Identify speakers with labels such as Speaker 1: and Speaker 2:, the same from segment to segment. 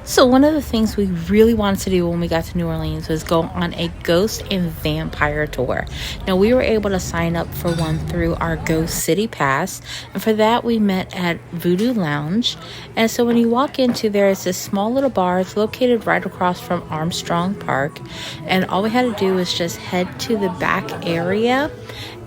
Speaker 1: So one of the things we really wanted to do when we got to New Orleans was go on a ghost and vampire tour. Now we were able to sign up for one through our Ghost City Pass, and for that we met at Voodoo Lounge. And so when you walk into there, it's this small little bar. It's located right across from Armstrong Park, and all we had to do was just head to the back area,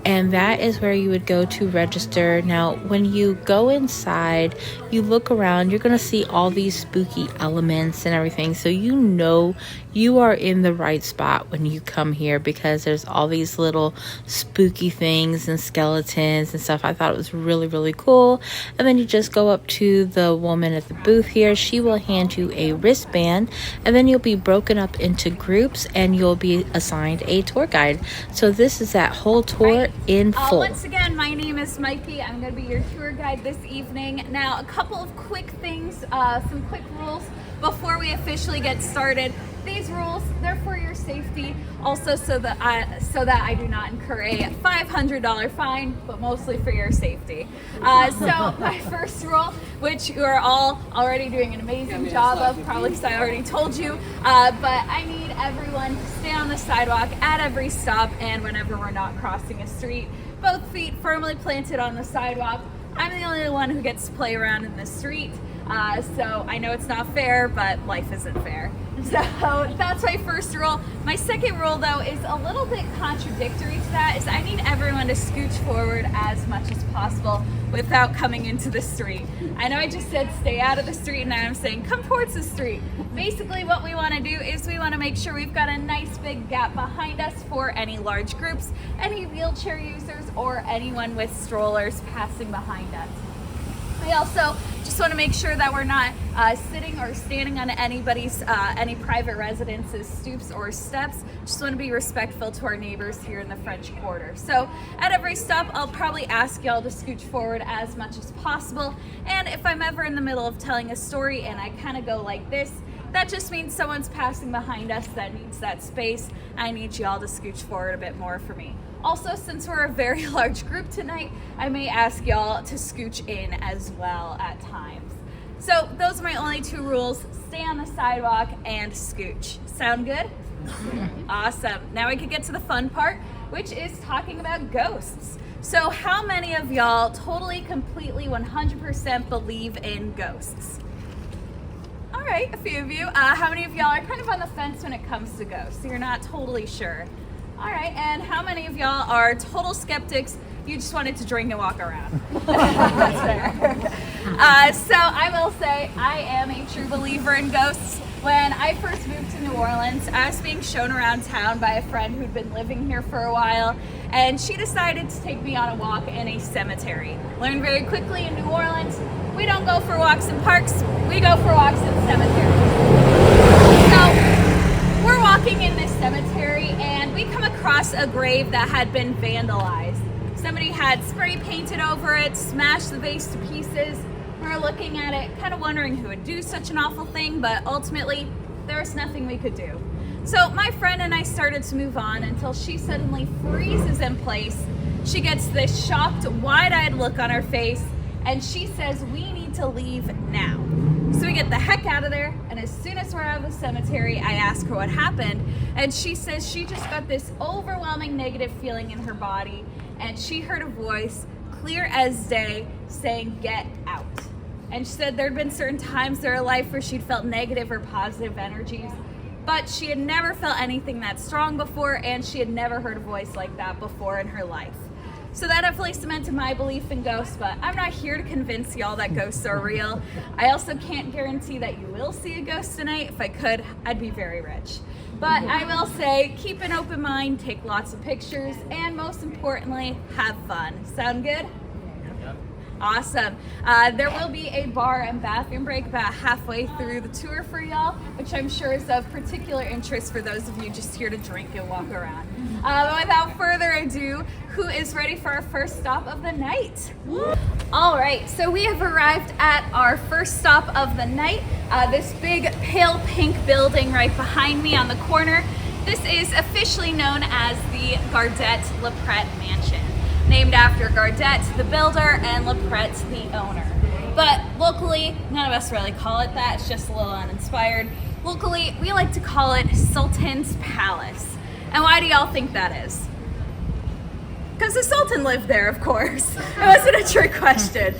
Speaker 1: and that is where you would go to register. Now, when you go inside, you look around, you're going to see all these spooky elements and everything. So you know you are in the right spot when you come here, because there's all these little spooky things and skeletons and stuff. I thought it was really, really cool. And then you just go up to the woman at the booth here. She will hand you a wristband, and then you'll be broken up into groups and you'll be assigned a tour guide. So this is that whole tour in full.
Speaker 2: Once again, my name is Mikey. I'm going to be your tour guide this evening. Now, a couple of quick things, some quick rules before we officially get started. These rules, they're for your safety, also so that I do not incur a $500 fine, but mostly for your safety. So my first rule, which you are all already doing an amazing job of, probably because I already told you, but I need everyone to stay on the sidewalk at every stop and whenever we're not crossing a street. Both feet firmly planted on the sidewalk. I'm the only one who gets to play around in the street. So I know it's not fair, but life isn't fair. So that's my first rule. My second rule, though, is a little bit contradictory to that, is I need everyone to scooch forward as much as possible without coming into the street. I know I just said stay out of the street, and now I'm saying come towards the street. Basically, what we want to do is we want to make sure we've got a nice big gap behind us for any large groups, any wheelchair users, or anyone with strollers passing behind us. We also just want to make sure that we're not sitting or standing on anybody's, any private residences, stoops or steps. Just want to be respectful to our neighbors here in the French Quarter. So at every stop, I'll probably ask y'all to scooch forward as much as possible. And if I'm ever in the middle of telling a story and I kind of go like this, that just means someone's passing behind us that needs that space. I need y'all to scooch forward a bit more for me. Also, since we're a very large group tonight, I may ask y'all to scooch in as well at times. So those are my only two rules: stay on the sidewalk and scooch. Sound good? Awesome. Now we can get to the fun part, which is talking about ghosts. So how many of y'all totally, completely, 100% believe in ghosts? All right, a few of you. How many of y'all are kind of on the fence when it comes to ghosts? So you're not totally sure. All right, and how many of y'all are total skeptics? You just wanted to drink and walk around. That's fair. So I will say I am a true believer in ghosts. When I first moved to New Orleans, I was being shown around town by a friend who'd been living here for a while, and she decided to take me on a walk in a cemetery. Learned very quickly in New Orleans, we don't go for walks in parks, we go for walks in cemeteries. So we're walking in this cemetery and we come across a grave that had been vandalized. Somebody had spray painted over it, smashed the vase to pieces. We were looking at it, kind of wondering who would do such an awful thing, but ultimately there was nothing we could do. So my friend and I started to move on until she suddenly freezes in place. She gets this shocked, wide-eyed look on her face, and she says, "We need to leave now." So we get the heck out of there, and as soon as we're out of the cemetery, I ask her what happened, and she says she just got this overwhelming negative feeling in her body, and she heard a voice, clear as day, saying, "Get out." And she said there'd been certain times in her life where she'd felt negative or positive energies, but she had never felt anything that strong before, and she had never heard a voice like that before in her life. So that definitely cemented my belief in ghosts, but I'm not here to convince y'all that ghosts are real. I also can't guarantee that you will see a ghost tonight. If I could, I'd be very rich. But I will say, keep an open mind, take lots of pictures, and most importantly, have fun. Sound good? Awesome. There will be a bar and bathroom break about halfway through the tour for y'all, which I'm sure is of particular interest for those of you just here to drink and walk around. Without further ado, who is ready for our first stop of the night? All right, so we have arrived at our first stop of the night, this big pale pink building right behind me on the corner. This is officially known as the Gardette-Lepret Mansion, named after Gardette, the builder, and Lepret, the owner. But locally, none of us really call it that. It's just a little uninspired. Locally, we like to call it Sultan's Palace. And why do y'all think that is? Because the Sultan lived there, of course. It wasn't a trick question.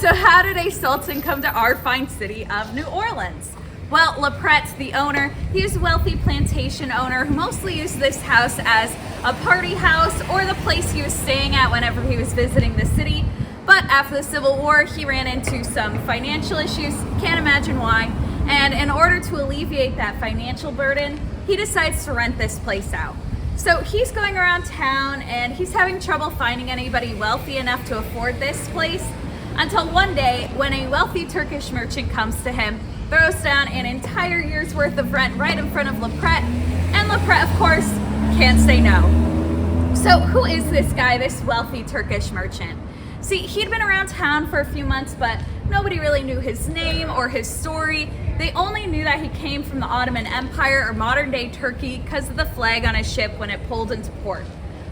Speaker 2: So how did a Sultan come to our fine city of New Orleans? Well, LaPrette's the owner. He was a wealthy plantation owner who mostly used this house as a party house or the place he was staying at whenever he was visiting the city. But after the Civil War, he ran into some financial issues, can't imagine why. And in order to alleviate that financial burden, he decides to rent this place out. So he's going around town and he's having trouble finding anybody wealthy enough to afford this place until one day when a wealthy Turkish merchant comes to him, throws down an entire year's worth of rent right in front of LaPrette, and LaPrette, of course, can't say no. So who is this guy, this wealthy Turkish merchant? See, he'd been around town for a few months, but nobody really knew his name or his story. They only knew that he came from the Ottoman Empire or modern day Turkey because of the flag on his ship when it pulled into port.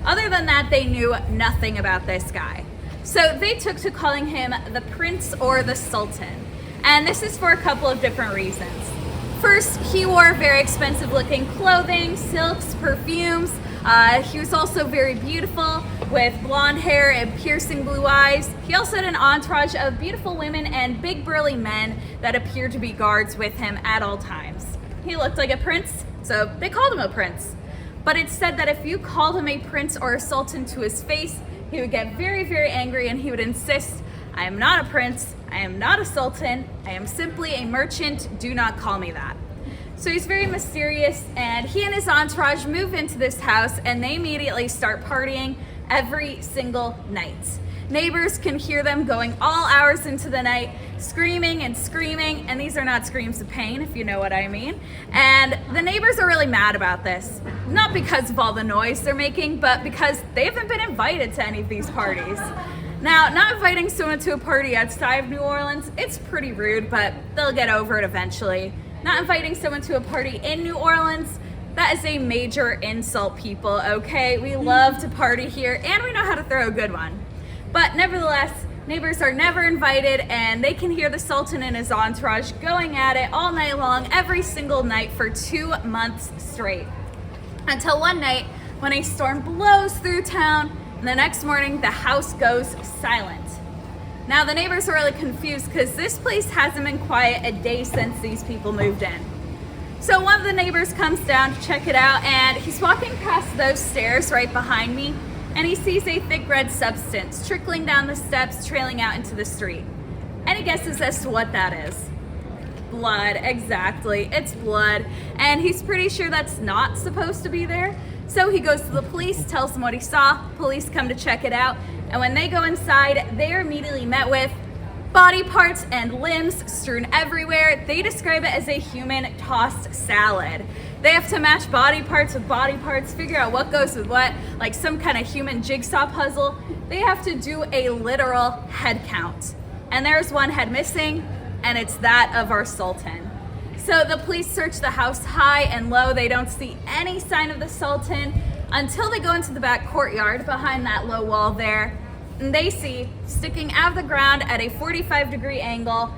Speaker 2: Other than that, they knew nothing about this guy. So they took to calling him the Prince or the Sultan. And this is for a couple of different reasons. First, he wore very expensive looking clothing, silks, perfumes. He was also very beautiful with blonde hair and piercing blue eyes. He also had an entourage of beautiful women and big burly men that appeared to be guards with him at all times. He looked like a prince, so they called him a prince. But it's said that if you called him a prince or a sultan to his face, he would get very, very angry and he would insist, "I am not a prince, I am not a sultan, I am simply a merchant, do not call me that." So he's very mysterious, and he and his entourage move into this house and they immediately start partying every single night. Neighbors can hear them going all hours into the night, screaming and screaming, and these are not screams of pain, if you know what I mean. And the neighbors are really mad about this, not because of all the noise they're making, but because they haven't been invited to any of these parties. Now, not inviting someone to a party outside of New Orleans, it's pretty rude, but they'll get over it eventually. Not inviting someone to a party in New Orleans, that is a major insult, people, okay? We love to party here, and we know how to throw a good one. But nevertheless, neighbors are never invited, and they can hear the Sultan and his entourage going at it all night long, every single night for 2 months straight. Until one night, when a storm blows through town, and the next morning, the house goes silent. Now, the neighbors are really confused because this place hasn't been quiet a day since these people moved in. So one of the neighbors comes down to check it out, and he's walking past those stairs right behind me, and he sees a thick red substance trickling down the steps, trailing out into the street. Any guesses as to what that is? Blood, exactly, it's blood. And he's pretty sure that's not supposed to be there. So he goes to the police, tells them what he saw, police come to check it out, and when they go inside, they are immediately met with body parts and limbs strewn everywhere. They describe it as a human tossed salad. They have to match body parts with body parts, figure out what goes with what, like some kind of human jigsaw puzzle. They have to do a literal head count. And there's one head missing, and it's that of our Sultan. So the police search the house high and low. They don't see any sign of the Sultan until they go into the back courtyard behind that low wall there. And they see, sticking out of the ground at a 45-degree angle,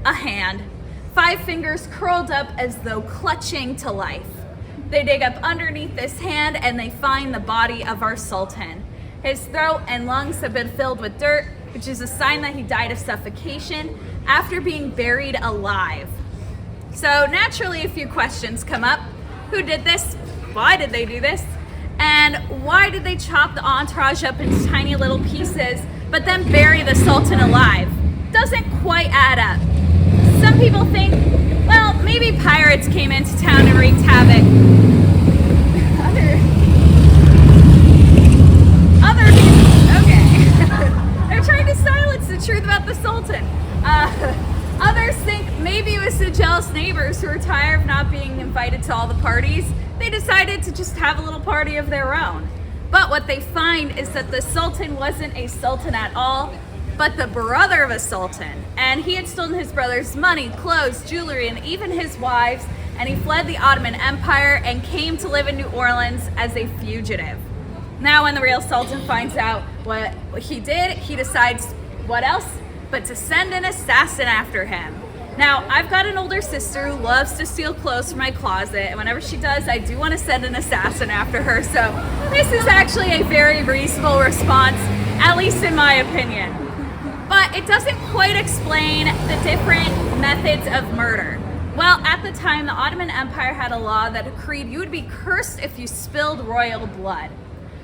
Speaker 2: a hand, 5 fingers curled up as though clutching to life. They dig up underneath this hand and they find the body of our Sultan. His throat and lungs have been filled with dirt, which is a sign that he died of suffocation after being buried alive. So naturally, a few questions come up. Who did this? Why did they do this? And why did they chop the entourage up into tiny little pieces, but then bury the Sultan alive? Doesn't quite add up. Some people think, well, maybe pirates came into town and wreaked havoc. Other people, okay. They're trying to silence the truth about the Sultan. Others think maybe it was the jealous neighbors who were tired of not being invited to all the parties. They decided to just have a little party of their own. But what they find is that the Sultan wasn't a sultan at all, but the brother of a sultan. And he had stolen his brother's money, clothes, jewelry, and even his wives, and he fled the Ottoman Empire and came to live in New Orleans as a fugitive. Now when the real Sultan finds out what he did, he decides, what else? but to send an assassin after him. Now, I've got an older sister who loves to steal clothes from my closet, and whenever she does, I do want to send an assassin after her. So this is actually a very reasonable response, at least in my opinion. But it doesn't quite explain the different methods of murder. Well, at the time, the Ottoman Empire had a law that decreed you would be cursed if you spilled royal blood.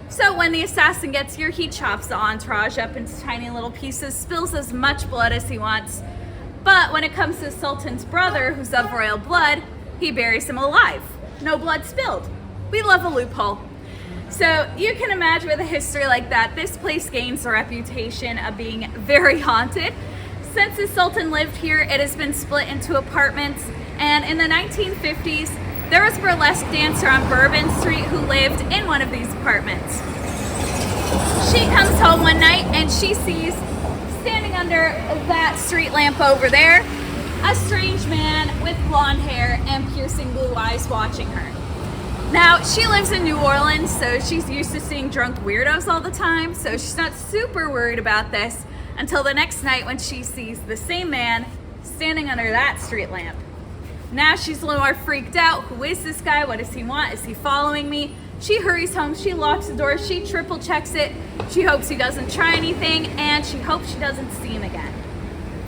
Speaker 2: So when the assassin gets here, he chops the entourage up into tiny little pieces, spills as much blood as he wants. But when it comes to the Sultan's brother, who's of royal blood, he buries him alive. No blood spilled. We love a loophole. So you can imagine with a history like that, this place gains a reputation of being very haunted. Since the Sultan lived here, it has been split into apartments. And in the 1950s, there was a burlesque dancer on Bourbon Street who lived in one of these apartments. She comes home one night and she sees, standing under that street lamp over there, a strange man with blonde hair and piercing blue eyes watching her. Now, she lives in New Orleans, so she's used to seeing drunk weirdos all the time, so she's not super worried about this until the next night when she sees the same man standing under that street lamp. Now she's a little more freaked out. Who is this guy? What does he want? Is he following me? She hurries home, she locks the door, she triple checks it, she hopes he doesn't try anything, and she hopes she doesn't see him again.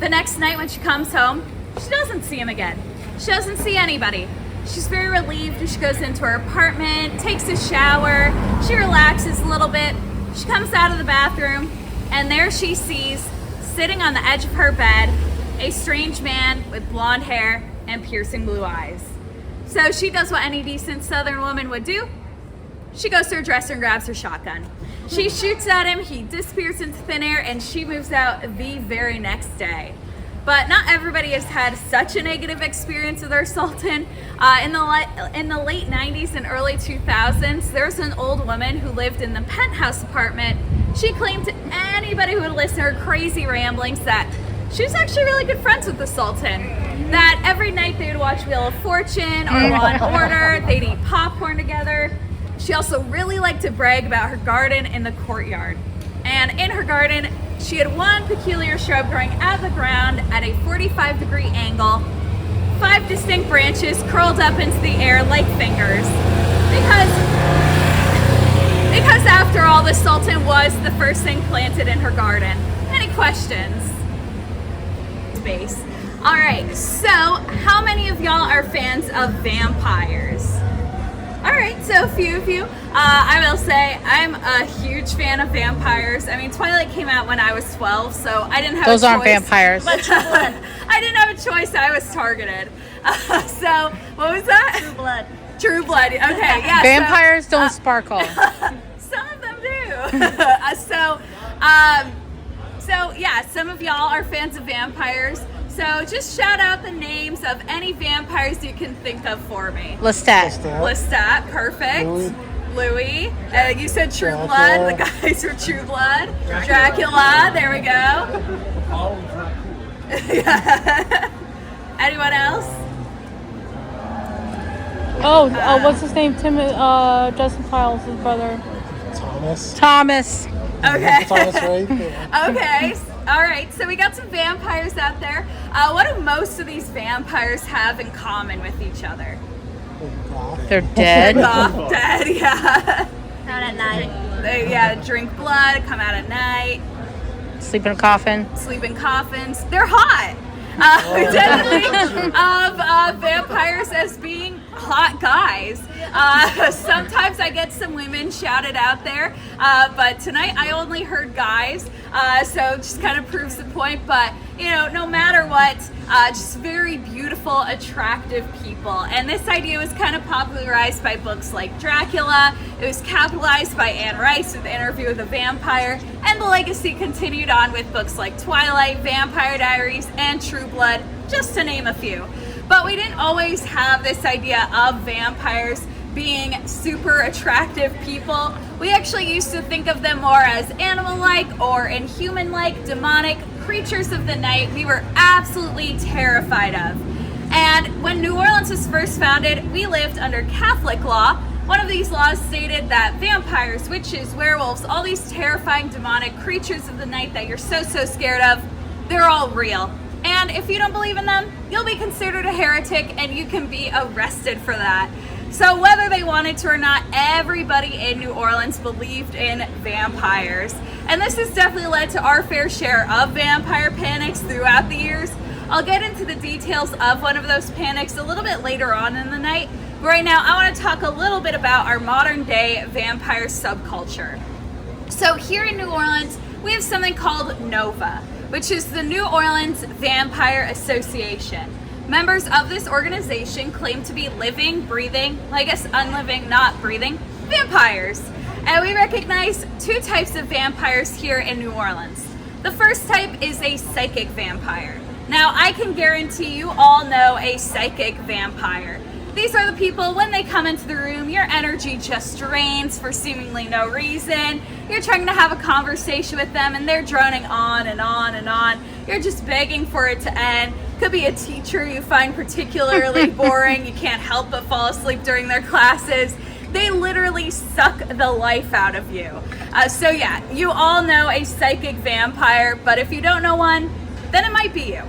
Speaker 2: The next night when she comes home, she doesn't see him again. She doesn't see anybody. She's very relieved. She goes into her apartment, takes a shower, she relaxes a little bit. She comes out of the bathroom, and there she sees, sitting on the edge of her bed, a strange man with blonde hair and piercing blue eyes. So she does what any decent Southern woman would do. She goes to her dresser and grabs her shotgun. She shoots at him, he disappears into thin air, and she moves out the very next day. But not everybody has had such a negative experience with our Sultan. In the late 90s and early 2000s, there was an old woman who lived in the penthouse apartment. She claimed to anybody who would listen to her crazy ramblings that she was actually really good friends with the Sultan. That every night they would watch Wheel of Fortune or Law and Order, they'd eat popcorn together. She also really liked to brag about her garden in the courtyard. And in her garden, she had one peculiar shrub growing out of the ground at a 45-degree angle, 5 distinct branches curled up into the air like fingers. Because after all, the Sultan was the first thing planted in her garden. Any questions? Space. All right, so how many of y'all are fans of vampires? All right, so a few of you. I will say I'm a huge fan of vampires. I mean, Twilight came out when I was 12, so I didn't have
Speaker 1: Those
Speaker 2: a choice.
Speaker 1: aren't vampires.
Speaker 2: I didn't have a choice. I was targeted. So what was that?
Speaker 3: True blood.
Speaker 2: True blood. Okay, yeah.
Speaker 1: Vampires don't sparkle.
Speaker 2: Some of them do. So yeah, some of y'all are fans of vampires. So just shout out the names of any vampires you can think of for me.
Speaker 1: Lestat.
Speaker 2: Lestat, perfect. Louis. You said True
Speaker 4: Dracula.
Speaker 2: Blood. The guys were True Blood. Dracula. There we go. Yeah. Anyone else?
Speaker 1: What's his name? Justin Tiles' brother. Thomas.
Speaker 2: Okay.
Speaker 4: Thomas, right? Yeah.
Speaker 2: Okay. All right. So we got some vampires out there. What do most of these vampires have in common with each other?
Speaker 1: They're dead.
Speaker 2: Oh, dead. Yeah.
Speaker 3: Out at night.
Speaker 2: They drink blood, come out at night,
Speaker 1: Sleep in a coffin.
Speaker 2: sleep in coffins. They're hot. We definitely of vampires as being hot guys. Sometimes I get some women shouted out there, but tonight I only heard guys, so just kind of proves the point. But you know, no matter what, just very beautiful, attractive people. And this idea was kind of popularized by books like Dracula. It was capitalized by Anne Rice with Interview with a Vampire, and the legacy continued on with books like Twilight, Vampire Diaries, and True Blood, just to name a few. But we didn't always have this idea of vampires being super attractive people. We actually used to think of them more as animal-like or inhuman-like, demonic creatures of the night we were absolutely terrified of. And when New Orleans was first founded, we lived under Catholic law. One of these laws stated that vampires, witches, werewolves, all these terrifying demonic creatures of the night that you're so scared of, they're all real. And if you don't believe in them, you'll be considered a heretic and you can be arrested for that. So whether they wanted to or not, everybody in New Orleans believed in vampires. And this has definitely led to our fair share of vampire panics throughout the years. I'll get into the details of one of those panics a little bit later on in the night. But right now, I want to talk a little bit about our modern day vampire subculture. So here in New Orleans, we have something called NOVA, which is the New Orleans Vampire Association. Members of this organization claim to be living, breathing, I guess unliving, not breathing, vampires. And we recognize two types of vampires here in New Orleans. The first type is a psychic vampire. Now, I can guarantee you all know a psychic vampire. These are the people, when they come into the room, your energy just drains for seemingly no reason. You're trying to have a conversation with them and they're droning on and on and on. You're just begging for it to end. Could be a teacher you find particularly boring. You can't help but fall asleep during their classes. They literally suck the life out of you. So yeah, you all know a psychic vampire, but if you don't know one, then it might be you.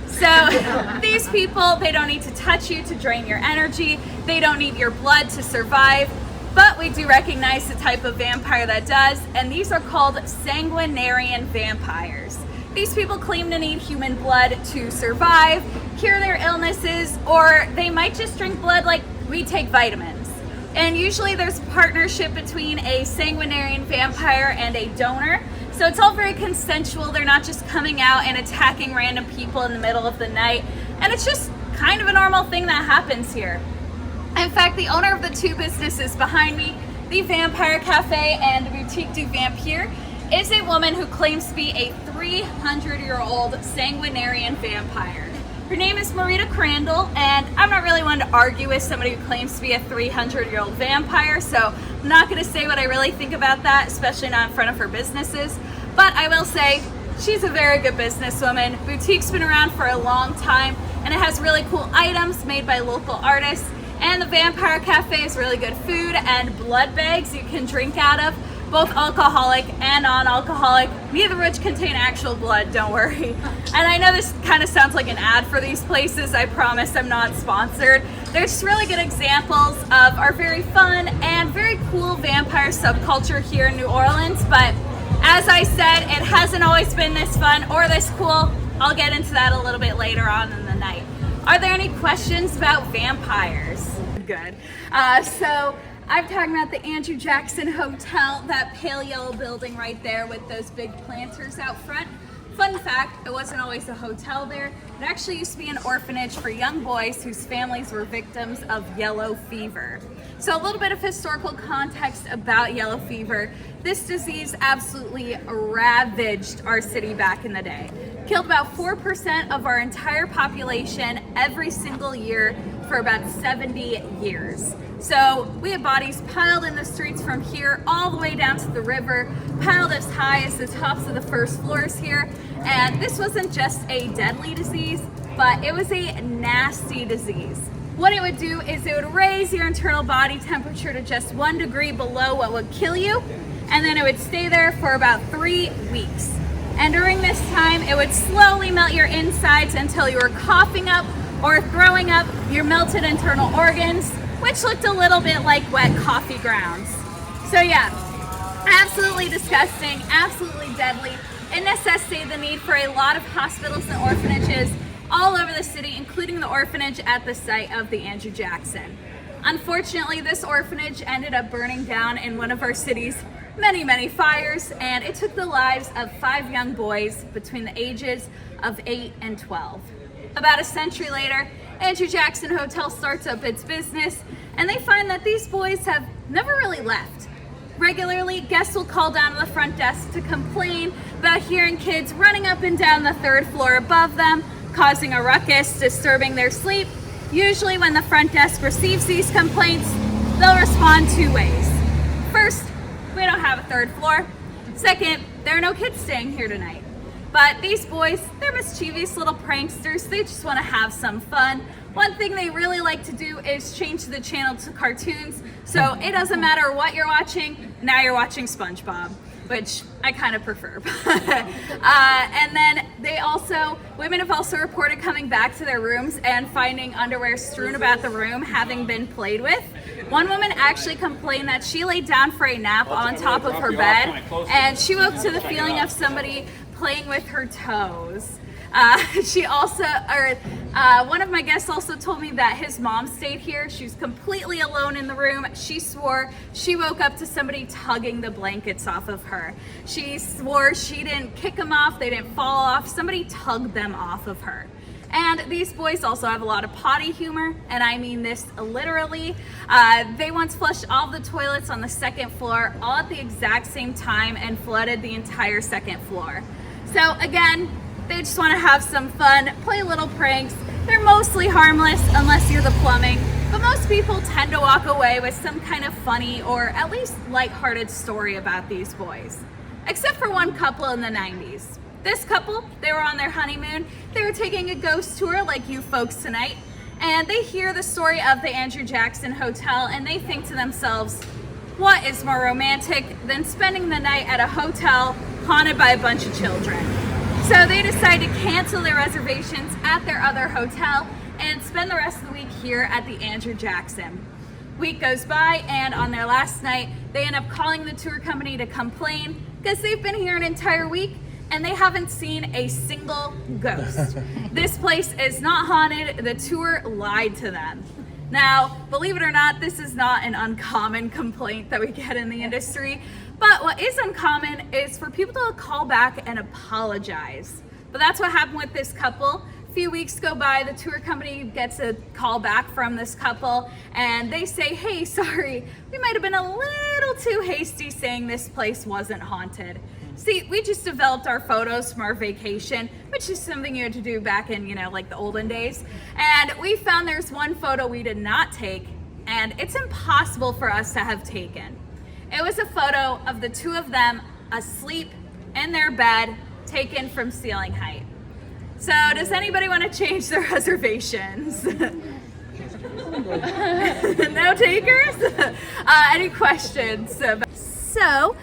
Speaker 2: So these people, they don't need to touch you to drain your energy. They don't need your blood to survive. But we do recognize the type of vampire that does, and these are called sanguinarian vampires. These people claim to need human blood to survive, cure their illnesses, or they might just drink blood like we take vitamins. And usually there's a partnership between a sanguinarian vampire and a donor. So it's all very consensual. They're not just coming out and attacking random people in the middle of the night. And it's just kind of a normal thing that happens here. In fact, the owner of the two businesses behind me, the Vampire Cafe and Boutique du Vampire, is a woman who claims to be a 300-year-old sanguinarian vampire. Her name is Marita Crandall, and I'm not really one to argue with somebody who claims to be a 300-year-old vampire, so I'm not going to say what I really think about that, especially not in front of her businesses. But I will say, she's a very good businesswoman. Boutique's been around for a long time, and it has really cool items made by local artists. And the Vampire Cafe has really good food and blood bags you can drink out of, both alcoholic and non-alcoholic, neither of which contain actual blood, don't worry. And I know this kind of sounds like an ad for these places. I promise I'm not sponsored. They're just really good examples of our very fun and very cool vampire subculture here in New Orleans. But as I said, it hasn't always been this fun or this cool. I'll get into that a little bit later on in the night. Are there any questions about vampires? Good. So I'm talking about the Andrew Jackson Hotel, that pale yellow building right there with those big planters out front. Fun fact, it wasn't always a hotel there. It actually used to be an orphanage for young boys whose families were victims of yellow fever. So a little bit of historical context about yellow fever. This disease absolutely ravaged our city back in the day. Killed about 4% of our entire population every single year for about 70 years. So we have bodies piled in the streets from here all the way down to the river, piled as high as the tops of the first floors here. And this wasn't just a deadly disease, but it was a nasty disease. What it would do is it would raise your internal body temperature to just 1 degree below what would kill you, and then it would stay there for about 3 weeks. And during this time, it would slowly melt your insides until you were coughing up or throwing up your melted internal organs, which looked a little bit like wet coffee grounds. So yeah, absolutely disgusting, absolutely deadly. It necessitated the need for a lot of hospitals and orphanages all over the city, including the orphanage at the site of the Andrew Jackson. Unfortunately, this orphanage ended up burning down in one of our city's many fires, and it took the lives of 5 young boys between the ages of 8 and 12. About a century later, Andrew Jackson Hotel starts up its business, and they find that these boys have never really left. Regularly, guests will call down to the front desk to complain about hearing kids running up and down the 3rd floor above them, causing a ruckus, disturbing their sleep. Usually when the front desk receives these complaints, they'll respond 2 ways. First, we don't have a 3rd floor. Second, there are no kids staying here tonight. But these boys, they're mischievous little pranksters. They just want to have some fun. One thing they really like to do is change the channel to cartoons. So it doesn't matter what you're watching. Now you're watching SpongeBob, which I kind of prefer. And then they also Women have also reported coming back to their rooms and finding underwear strewn about the room having been played with. One woman actually complained that she laid down for a nap on top of her bed and she woke to the feeling of somebody playing with her toes. One of my guests also told me that his mom stayed here. She was completely alone in the room. She swore she woke up to somebody tugging the blankets off of her. She swore she didn't kick them off, they didn't fall off, somebody tugged them off of her. And these boys also have a lot of potty humor, and I mean this literally. They once flushed all the toilets on the second floor, all at the exact same time, and flooded the entire second floor. So again, they just want to have some fun, play little pranks. They're mostly harmless unless you're the plumbing, but most people tend to walk away with some kind of funny or at least lighthearted story about these boys. Except for one couple in the 90s. This couple, they were on their honeymoon. They were taking a ghost tour like you folks tonight, and they hear the story of the Andrew Jackson Hotel and they think to themselves, what is more romantic than spending the night at a hotel haunted by a bunch of children? So they decide to cancel their reservations at their other hotel and spend the rest of the week here at the Andrew Jackson. Week goes by, and on their last night, they end up calling the tour company to complain because they've been here an entire week and they haven't seen a single ghost. This place is not haunted. The tour lied to them. Now, believe it or not, this is not an uncommon complaint that we get in the industry. But what is uncommon is for people to call back and apologize. But that's what happened with this couple. A few weeks go by, the tour company gets a call back from this couple and they say, hey, sorry, we might have been a little too hasty saying this place wasn't haunted. See, we just developed our photos from our vacation, which is something you had to do back in, like the olden days. And we found there's one photo we did not take, and it's impossible for us to have taken. It was a photo of the two of them asleep in their bed, taken from ceiling height. So does anybody want to change their reservations? No takers? Any questions? So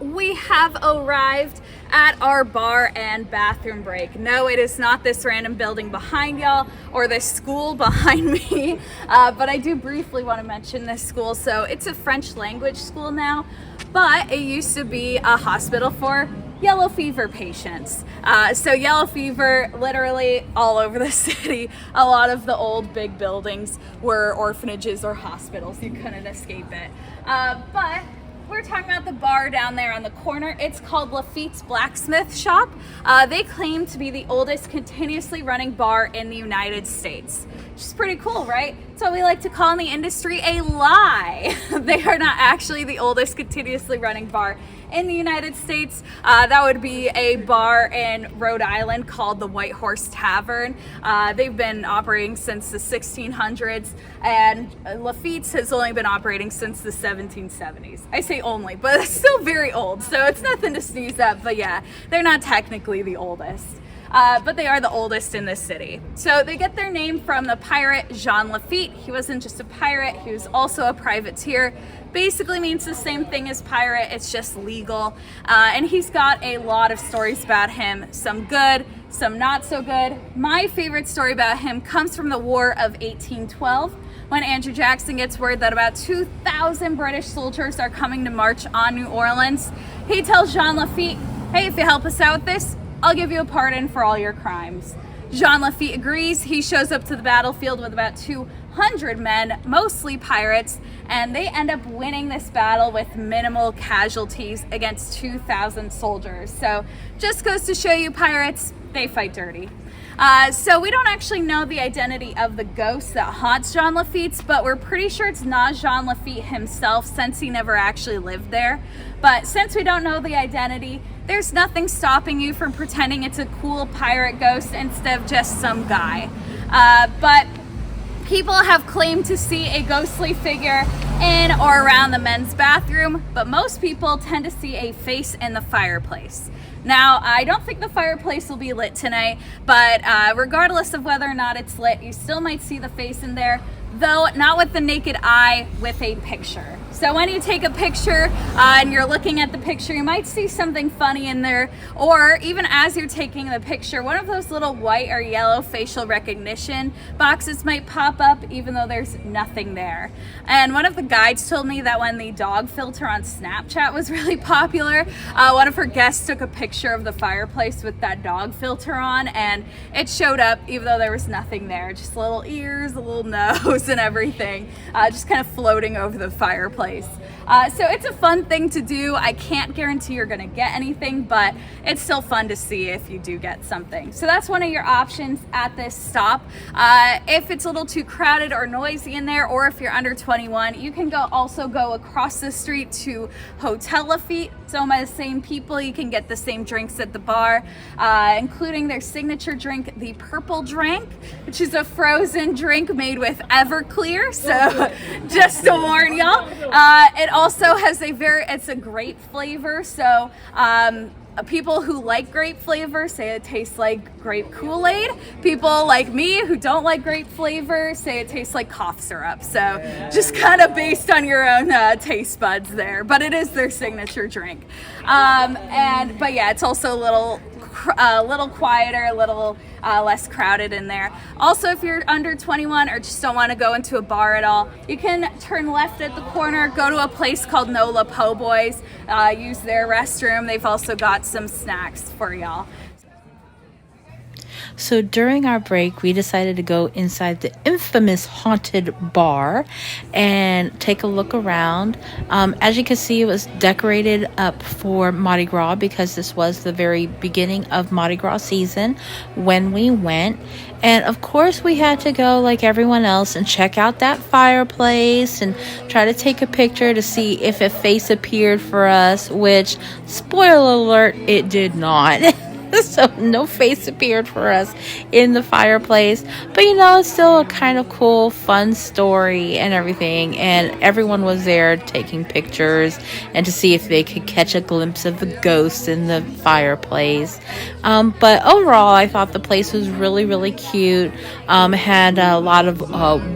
Speaker 2: we have arrived at our bar and bathroom break. No, it is not this random building behind y'all or this school behind me, but I do briefly want to mention this school. So it's a French language school now, but it used to be a hospital for yellow fever patients. So yellow fever literally all over the city. A lot of the old big buildings were orphanages or hospitals. You couldn't escape it. But we're talking about the bar down there on the corner. It's called Lafitte's Blacksmith Shop. They claim to be the oldest continuously running bar in the United States, which is pretty cool, right? It's what we like to call in the industry a lie. They are not actually the oldest continuously running bar in the United States. That would be a bar in Rhode Island called the White Horse Tavern. They've been operating since the 1600s, and Lafitte's has only been operating since the 1770s. I say only, but it's still very old, so it's nothing to sneeze at. But yeah, they're not technically the oldest. But they are the oldest in this city. So they get their name from the pirate Jean Lafitte. He wasn't just a pirate, he was also a privateer. Basically means the same thing as pirate, it's just legal. And he's got a lot of stories about him, some good, some not so good. My favorite story about him comes from the War of 1812, when Andrew Jackson gets word that about 2,000 British soldiers are coming to march on New Orleans. He tells Jean Lafitte, hey, if you help us out with this, I'll give you a pardon for all your crimes. Jean Lafitte agrees. He shows up to the battlefield with about 200 men, mostly pirates, and they end up winning this battle with minimal casualties against 2,000 soldiers. So just goes to show you, pirates, they fight dirty. So we don't actually know the identity of the ghost that haunts Jean Lafitte's, but we're pretty sure it's not Jean Lafitte himself, since he never actually lived there. But since we don't know the identity, there's nothing stopping you from pretending it's a cool pirate ghost instead of just some guy. But people have claimed to see a ghostly figure in or around the men's bathroom, but most people tend to see a face in the fireplace. Now, I don't think the fireplace will be lit tonight, but regardless of whether or not it's lit, you still might see the face in there, though not with the naked eye, with a picture. So when you take a picture and you're looking at the picture, you might see something funny in there, or even as you're taking the picture, one of those little white or yellow facial recognition boxes might pop up even though there's nothing there. And one of the guides told me that when the dog filter on Snapchat was really popular, one of her guests took a picture of the fireplace with that dog filter on, and it showed up even though there was nothing there, just little ears, a little nose and everything, just kind of floating over the fireplace. So it's a fun thing to do. I can't guarantee you're gonna get anything, but it's still fun to see if you do get something. So that's one of your options at this stop. If it's a little too crowded or noisy in there, or if you're under 21, you can also go across the street to Hotel Lafitte. So by the same people, you can get the same drinks at the bar, including their signature drink, the Purple Drink, which is a frozen drink made with Everclear. So just to warn y'all, it also has it's a grape flavor. So people who like grape flavor say it tastes like grape Kool-Aid. People like me who don't like grape flavor say it tastes like cough syrup. So just kind of based on your own taste buds there. But it is their signature drink. But yeah, it's also a little quieter, a little less crowded in there. Also, if you're under 21 or just don't want to go into a bar at all, you can turn left at the corner, go to a place called NOLA Po' Boys, use their restroom. They've also got some snacks for y'all.
Speaker 1: So during our break, we decided to go inside the infamous haunted bar and take a look around. As you can see, it was decorated up for Mardi Gras because this was the very beginning of Mardi Gras season when we went. And of course, we had to go like everyone else and check out that fireplace and try to take a picture to see if a face appeared for us, which, spoiler alert, it did not. So no face appeared for us in the fireplace, but it's still a kind of cool, fun story and everything, and everyone was there taking pictures and to see if they could catch a glimpse of the ghost in the fireplace. But overall, I thought the place was really, really cute. It had a lot of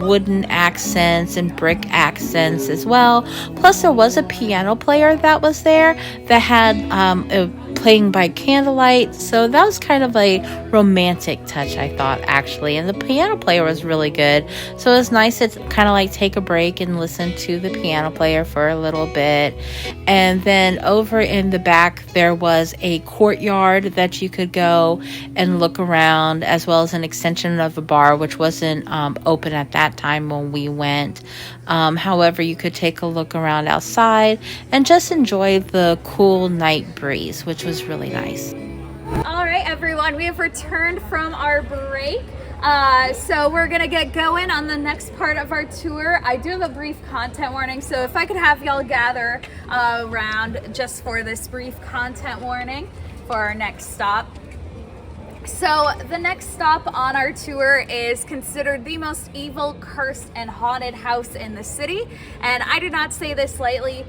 Speaker 1: wooden accents and brick accents as well. Plus, there was a piano player that was there that had playing by candlelight, so that was kind of a romantic touch, I thought, actually. And the piano player was really good, so it was nice to kind of like take a break and listen to the piano player for a little bit. And then over in the back there was a courtyard that you could go and look around, as well as an extension of a bar which wasn't open at that time when we went. However, you could take a look around outside and just enjoy the cool night breeze, which was really nice.
Speaker 2: All right, everyone, we have returned from our break. So we're gonna get going on the next part of our tour. I do have a brief content warning, so if I could have y'all gather around just for this brief content warning for our next stop. So the next stop on our tour is considered the most evil, cursed, and haunted house in the city. And I do not say this lightly.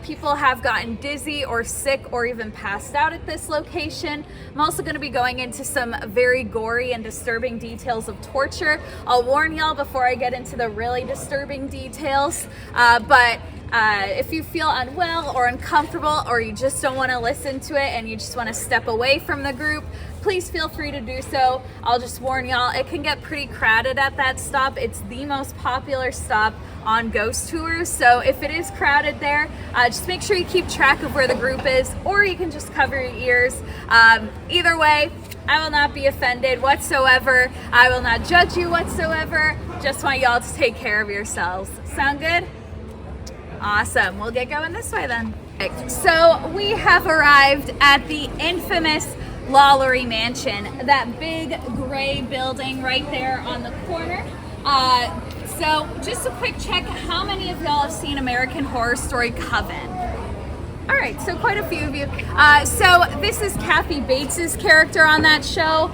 Speaker 2: People have gotten dizzy or sick or even passed out at this location. I'm also going to be going into some very gory and disturbing details of torture. I'll warn y'all before I get into the really disturbing details. But if you feel unwell or uncomfortable, or you just don't want to listen to it and you just want to step away from the group, please feel free to do so. I'll just warn y'all, it can get pretty crowded at that stop. It's the most popular stop on ghost tours, so if it is crowded there, just make sure you keep track of where the group is, or you can just cover your ears. Either way, I will not be offended whatsoever. I will not judge you whatsoever. Just want y'all to take care of yourselves. Sound good? Awesome. We'll get going this way then. So we have arrived at the infamous Lalaurie Mansion, that big gray building right there on the corner. So just a quick check, how many of y'all have seen American Horror Story Coven? All right, so quite a few of you. So this is Kathy Bates's character on that show.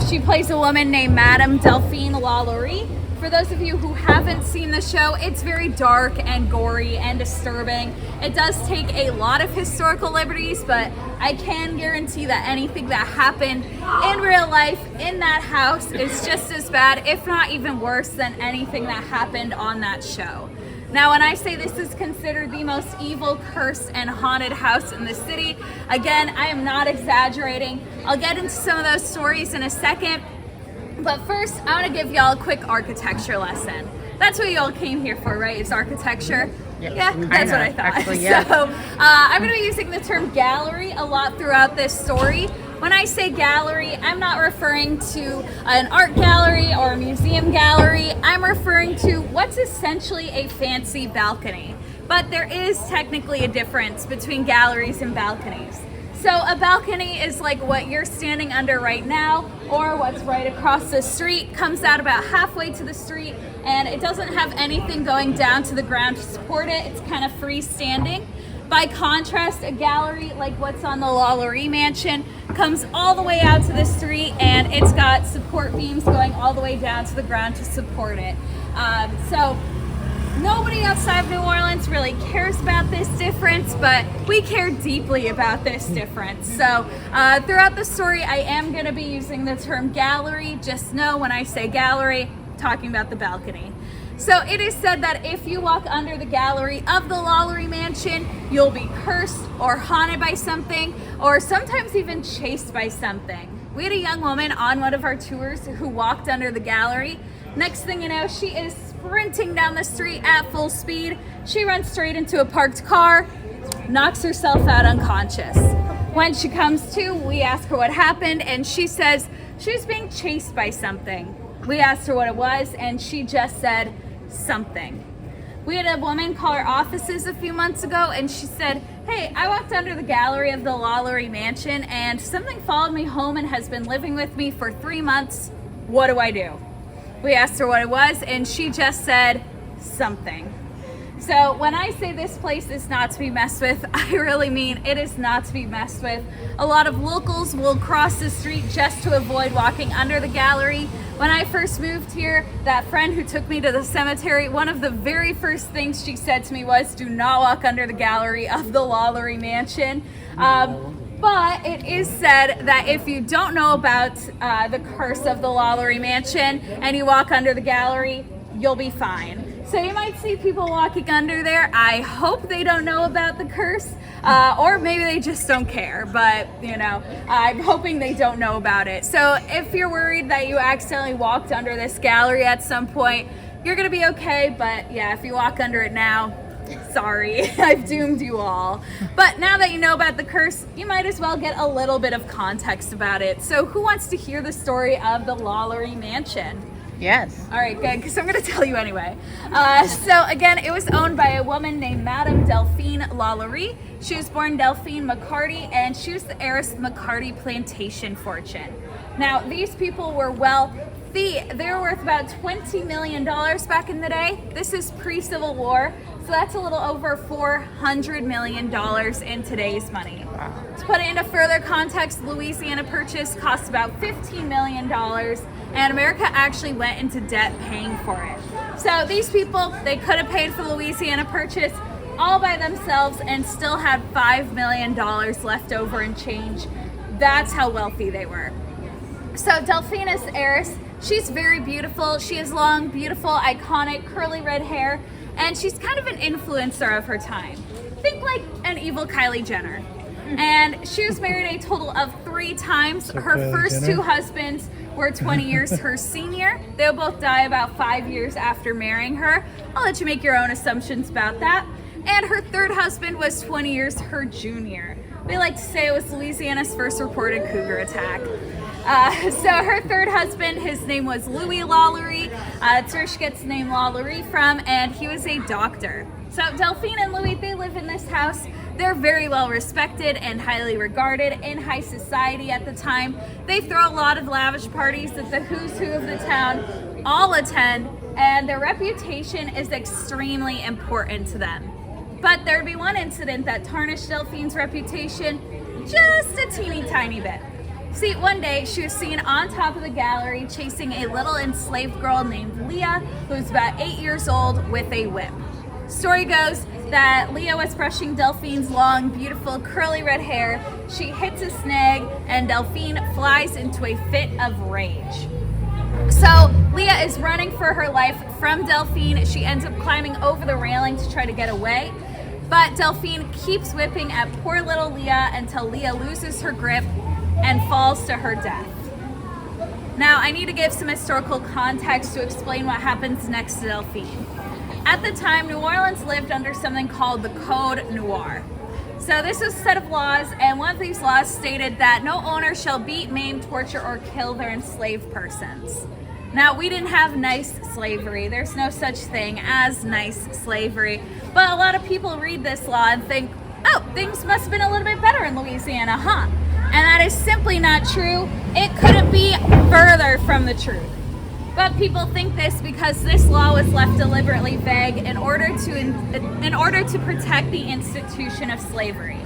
Speaker 2: She plays a woman named Madame Delphine Lalaurie. For those of you who haven't seen the show, it's very dark and gory and disturbing. It does take a lot of historical liberties, but I can guarantee that anything that happened in real life in that house is just as bad, if not even worse, than anything that happened on that show. Now, when I say this is considered the most evil, cursed, and haunted house in the city, again, I am not exaggerating. I'll get into some of those stories in a second. But first, I want to give y'all a quick architecture lesson. That's what y'all came here for, right? It's architecture. Yeah, that's what I thought.
Speaker 1: Actually, yeah.
Speaker 2: So I'm going to be using the term gallery a lot throughout this story. When I say gallery, I'm not referring to an art gallery or a museum gallery. I'm referring to what's essentially a fancy balcony. But there is technically a difference between galleries and balconies. So a balcony is like what you're standing under right now, or what's right across the street, comes out about halfway to the street, and it doesn't have anything going down to the ground to support it. It's kind of freestanding. By contrast, a gallery like what's on the LaLaurie Mansion comes all the way out to the street, and it's got support beams going all the way down to the ground to support it. So nobody outside of New Orleans really cares about this difference, but we care deeply about this difference. So throughout the story, I am going to be using the term gallery. Just know when I say gallery, I'm talking about the balcony. So it is said that if you walk under the gallery of the LaLaurie Mansion, you'll be cursed or haunted by something, or sometimes even chased by something. We had a young woman on one of our tours who walked under the gallery. Next thing you know, she is sprinting down the street at full speed. She runs straight into a parked car, knocks herself out unconscious. When she comes to, we ask her what happened, and she says she was being chased by something. We asked her what it was, and she just said something. We had a woman call our offices a few months ago, and she said, hey, I walked under the gallery of the LaLaurie Mansion, and something followed me home and has been living with me for 3 months. What do I do? We asked her what it was, and she just said something. So when I say this place is not to be messed with, I really mean it is not to be messed with. A lot of locals will cross the street just to avoid walking under the gallery. When I first moved here, that friend who took me to the cemetery, one of the very first things she said to me was, do not walk under the gallery of the LaLaurie Mansion. But it is said that if you don't know about the curse of the LaLaurie Mansion and you walk under the gallery, you'll be fine. So you might see people walking under there. I hope they don't know about the curse, or maybe they just don't care, but you know, I'm hoping they don't know about it. So if you're worried that you accidentally walked under this gallery at some point, you're gonna be okay, but yeah, if you walk under it now, sorry, I've doomed you all. But now that you know about the curse, you might as well get a little bit of context about it. So who wants to hear the story of the LaLaurie Mansion?
Speaker 1: Yes.
Speaker 2: All right, good, because I'm going to tell you anyway. So again, it was owned by a woman named Madame Delphine LaLaurie. She was born Delphine McCarty, and she was the heiress of the McCarty plantation fortune. Now, these people were wealthy. They were worth about $20 million back in the day. This is pre-Civil War, so that's a little over $400 million in today's money.
Speaker 1: Wow.
Speaker 2: To put it into further context, Louisiana Purchase cost about $15 million, and America actually went into debt paying for it. So these people, they could have paid for Louisiana Purchase all by themselves and still had $5 million left over in change. That's how wealthy they were. So Delphine is the heiress. She's very beautiful. She has long, beautiful, iconic, curly red hair, and she's kind of an influencer of her time. Think like an evil Kylie Jenner. And she was married a total of 3 times. Her first 2 husbands were 20 years her senior. They'll both die about 5 years after marrying her. I'll let you make your own assumptions about that. And her 3rd husband was 20 years her junior. We like to say it was Louisiana's first reported cougar attack. So her 3rd husband, his name was Louis LaLaurie. It's where she gets the name LaLaurie from, and he was a doctor. So Delphine and Louis, they live in this house. They're very well respected and highly regarded in high society at the time. They throw a lot of lavish parties that the who's who of the town all attend, and their reputation is extremely important to them. But there'd be one incident that tarnished Delphine's reputation just a teeny tiny bit. See, one day she was seen on top of the gallery chasing a little enslaved girl named Leah, who was about 8 years old, with a whip. Story goes that Leah was brushing Delphine's long, beautiful, curly red hair. She hits a snag, and Delphine flies into a fit of rage. So Leah is running for her life from Delphine. She ends up climbing over the railing to try to get away. But Delphine keeps whipping at poor little Leah until Leah loses her grip and falls to her death. Now, I need to give some historical context to explain what happens next to Delphine. At the time, New Orleans lived under something called the Code Noir. So this was a set of laws, and one of these laws stated that no owner shall beat, maim, torture, or kill their enslaved persons. Now, we didn't have nice slavery. There's no such thing as nice slavery. But a lot of people read this law and think, oh, things must have been a little bit better in Louisiana, huh? And that is simply not true. It couldn't be further from the truth. But people think this because this law was left deliberately vague in order to protect the institution of slavery.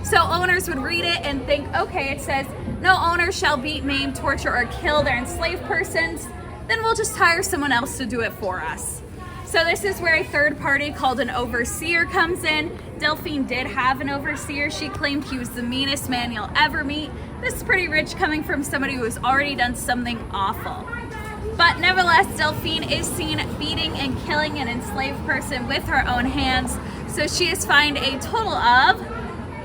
Speaker 2: So owners would read it and think, okay, it says, no owner shall beat, maim, torture, or kill their enslaved persons. Then we'll just hire someone else to do it for us. So this is where a third party called an overseer comes in. Delphine did have an overseer. She claimed he was the meanest man you'll ever meet. This is pretty rich coming from somebody who has already done something awful. But nevertheless, Delphine is seen beating and killing an enslaved person with her own hands. So she is fined a total of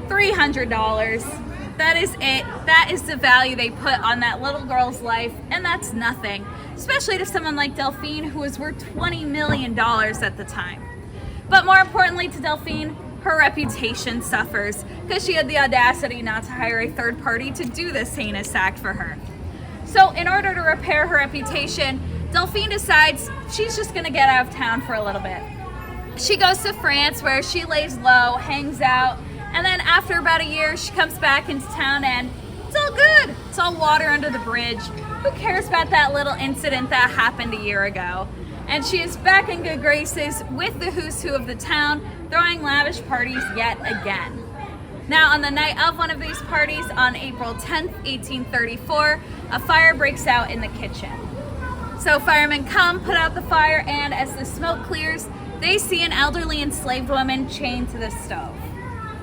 Speaker 2: $300. That is it. That is the value they put on that little girl's life, and that's nothing, especially to someone like Delphine, who was worth $20 million at the time. But more importantly to Delphine, her reputation suffers because she had the audacity not to hire a third party to do this heinous act for her. So in order to repair her reputation, Delphine decides she's just gonna get out of town for a little bit. She goes to France where she lays low, hangs out, and then after about a year, she comes back into town and it's all good. It's all water under the bridge. Who cares about that little incident that happened a year ago? And she is back in good graces with the who's who of the town, throwing lavish parties yet again. Now, on the night of one of these parties, on April 10th, 1834, a fire breaks out in the kitchen. So firemen come, put out the fire, and as the smoke clears, they see an elderly enslaved woman chained to the stove.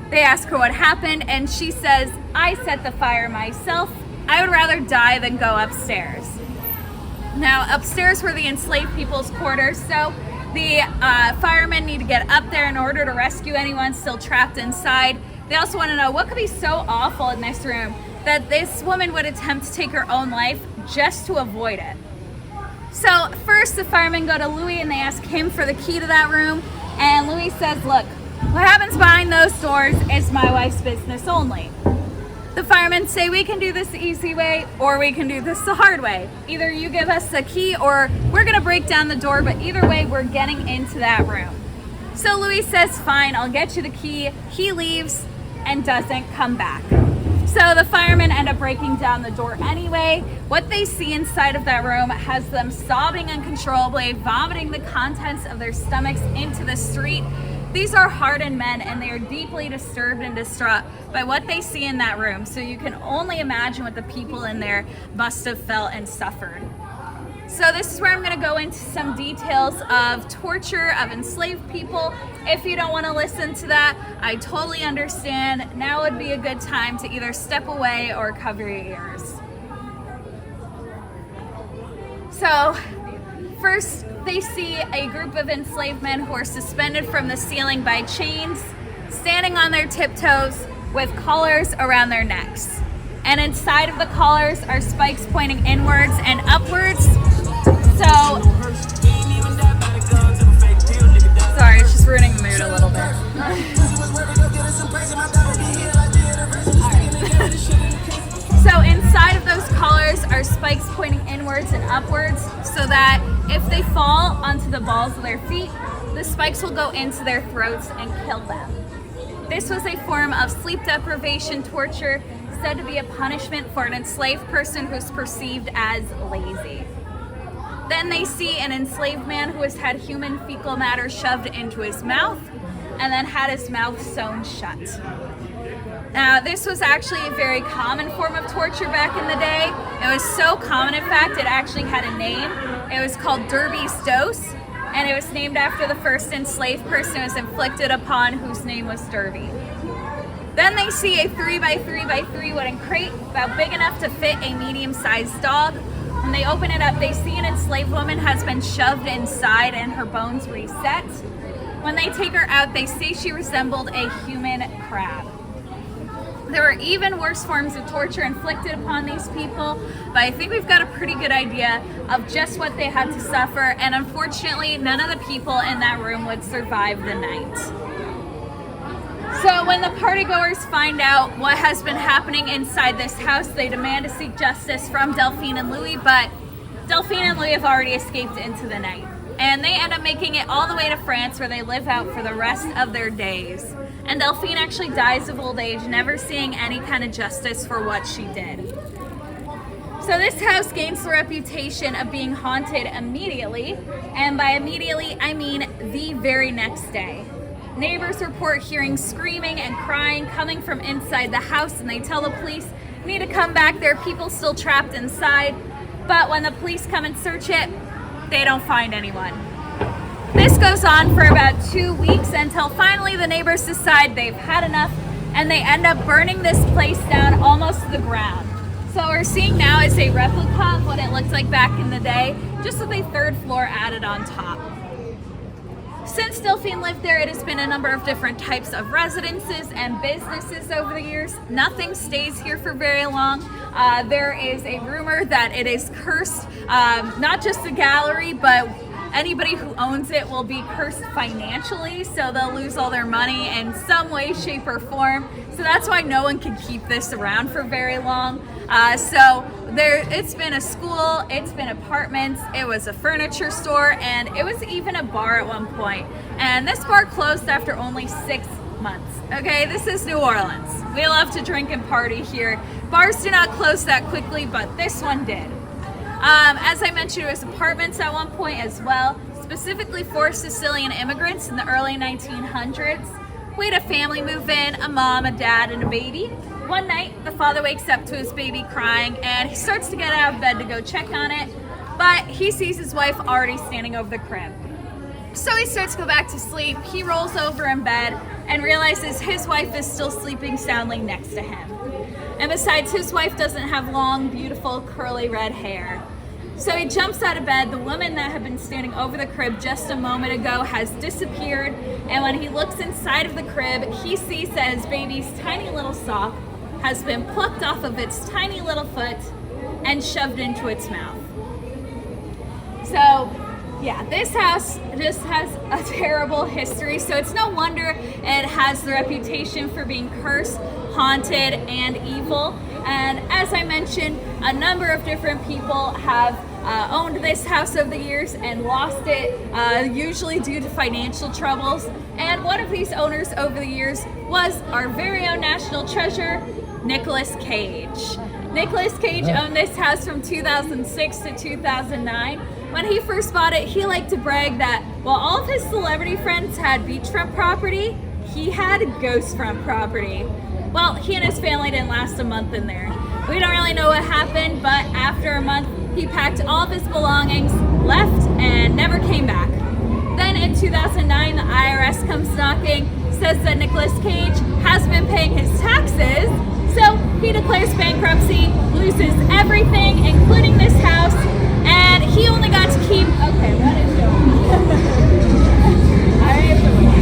Speaker 2: They ask her what happened, and she says, I set the fire myself. I would rather die than go upstairs. Now, upstairs were the enslaved people's quarters, so the firemen need to get up there in order to rescue anyone still trapped inside. They also want to know what could be so awful in this room that this woman would attempt to take her own life just to avoid it. So first the firemen go to Louis and they ask him for the key to that room, and Louis says, look, what happens behind those doors is my wife's business only. The firemen say, we can do this the easy way or we can do this the hard way. Either you give us the key or we're gonna break down the door, but either way we're getting into that room. So Louis says, fine, I'll get you the key. He leaves and doesn't come back. So the firemen end up breaking down the door anyway. What they see inside of that room has them sobbing uncontrollably, vomiting the contents of their stomachs into the street. These are hardened men and they are deeply disturbed and distraught by what they see in that room. So you can only imagine what the people in there must have felt and suffered. So this is where I'm going to go into some details of torture of enslaved people. If you don't want to listen to that, I totally understand. Now would be a good time to either step away or cover your ears. So first, they see a group of enslaved men who are suspended from the ceiling by chains, standing on their tiptoes with collars around their necks. And inside of the collars are spikes pointing inwards and upwards. So, sorry, it's just ruining the mood a little bit. So inside of those collars are spikes pointing inwards and upwards so that if they fall onto the balls of their feet, the spikes will go into their throats and kill them. This was a form of sleep deprivation torture said to be a punishment for an enslaved person who's perceived as lazy. Then they see an enslaved man who has had human fecal matter shoved into his mouth and then had his mouth sewn shut. Now, this was actually a very common form of torture back in the day. It was so common, in fact, it actually had a name. It was called Derby's dose, and it was named after the first enslaved person it was inflicted upon, whose name was Derby. Then they see a 3x3x3 wooden crate about big enough to fit a medium-sized dog. When they open it up, they see an enslaved woman has been shoved inside and her bones reset. When they take her out, they say she resembled a human crab. There were even worse forms of torture inflicted upon these people, but I think we've got a pretty good idea of just what they had to suffer, and unfortunately, none of the people in that room would survive the night. So when the partygoers find out what has been happening inside this house, they demand to seek justice from Delphine and Louis, but Delphine and Louis have already escaped into the night. And they end up making it all the way to France, where they live out for the rest of their days. And Delphine actually dies of old age, never seeing any kind of justice for what she did. So this house gains the reputation of being haunted immediately, and by immediately, I mean the very next day. Neighbors report hearing screaming and crying coming from inside the house, and they tell the police, "You need to come back, there are people still trapped inside." But when the police come and search it, they don't find anyone. This goes on for about 2 weeks until finally the neighbors decide they've had enough, and they end up burning this place down almost to the ground. So what we're seeing now is a replica of what it looked like back in the day, just with a third floor added on top. Since Delphine lived there, it has been a number of different types of residences and businesses over the years. Nothing stays here for very long. There is a rumor that it is cursed, not just the gallery, but anybody who owns it will be cursed financially, so they'll lose all their money in some way, shape, or form. So that's why no one can keep this around for very long. It's been a school, it's been apartments, it was a furniture store, and it was even a bar at one point. And this bar closed after only 6 months. Okay, this is New Orleans. We love to drink and party here. Bars do not close that quickly, but this one did. As I mentioned, it was apartments at one point as well, specifically for Sicilian immigrants in the early 1900s. We had a family move in, a mom, a dad, and a baby. One night, the father wakes up to his baby crying, and he starts to get out of bed to go check on it, but he sees his wife already standing over the crib. So he starts to go back to sleep. He rolls over in bed and realizes his wife is still sleeping soundly next to him. And besides, his wife doesn't have long, beautiful, curly red hair. So he jumps out of bed. The woman that had been standing over the crib just a moment ago has disappeared. And when he looks inside of the crib, he sees that his baby's tiny little sock has been plucked off of its tiny little foot and shoved into its mouth. So yeah, this house just has a terrible history, so it's no wonder it has the reputation for being cursed, haunted, and evil. And as I mentioned, a number of different people have owned this house over the years and lost it, usually due to financial troubles. And one of these owners over the years was our very own national treasure, Nicolas Cage. Nicolas Cage owned this house from 2006 to 2009. When he first bought it, he liked to brag that while all of his celebrity friends had beachfront property, he had ghostfront property. Well, he and his family didn't last a month in there. We don't really know what happened, but after a month, he packed all of his belongings, left, and never came back. Then in 2009, the IRS comes knocking, says that Nicolas Cage has been paying his taxes, so he declares bankruptcy, loses everything, including this house, and he only got to keep, okay, what is going on? I have to wait.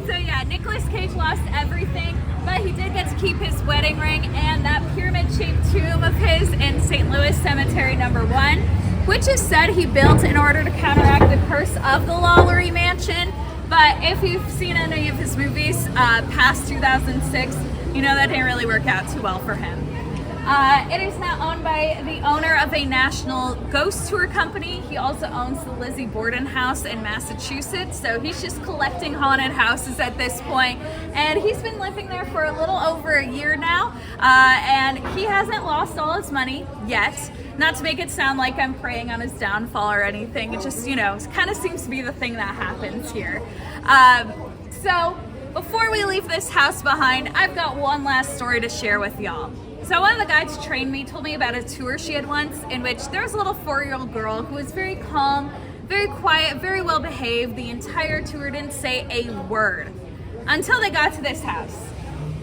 Speaker 2: So yeah, Nicolas Cage lost everything, but he did get to keep his wedding ring and that pyramid-shaped tomb of his in St. Louis Cemetery number 1, which is said he built in order to counteract the curse of the Lalaurie Mansion. But if you've seen any of his movies past 2006, you know that didn't really work out too well for him. It is now owned by the owner of a national ghost tour company. He also owns the Lizzie Borden House in Massachusetts, so he's just collecting haunted houses at this point. And he's been living there for a little over a year now, and he hasn't lost all his money yet. Not to make it sound like I'm preying on his downfall or anything, it just, it kind of seems to be the thing that happens here. So before we leave this house behind, I've got one last story to share with y'all. So one of the guides who trained me told me about a tour she had once in which there was a little 4-year-old girl who was very calm, very quiet, very well behaved. The entire tour didn't say a word until they got to this house.